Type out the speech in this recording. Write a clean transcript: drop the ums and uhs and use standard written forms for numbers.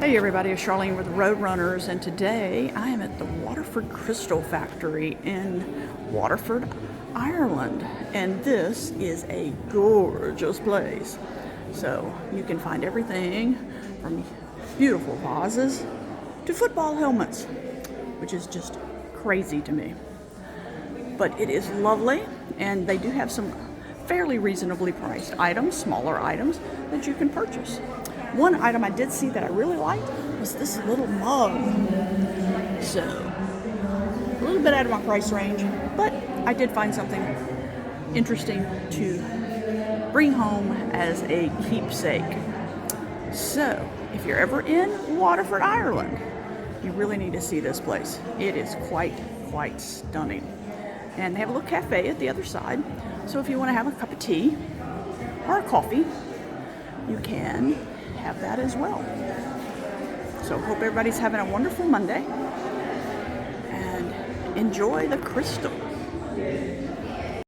Hey everybody, it's Charlene with the Roadrunners, and today I am at the Waterford Crystal Factory in Waterford, Ireland. And this is a gorgeous place. So you can find everything from beautiful vases to football helmets, which is just crazy to me. But it is lovely, and they do have some fairly reasonably priced items, smaller items that you can purchase. One item I did see that I really liked was this little mug. So, a little bit out of my price range, but I did find something interesting to bring home as a keepsake. So, if you're ever in Waterford, Ireland, you really need to see this place. It is quite stunning. And they have a little cafe at the other side. So if you want to have a cup of tea or a coffee, you can have that as well. So hope everybody's having a wonderful Monday and enjoy the crystal.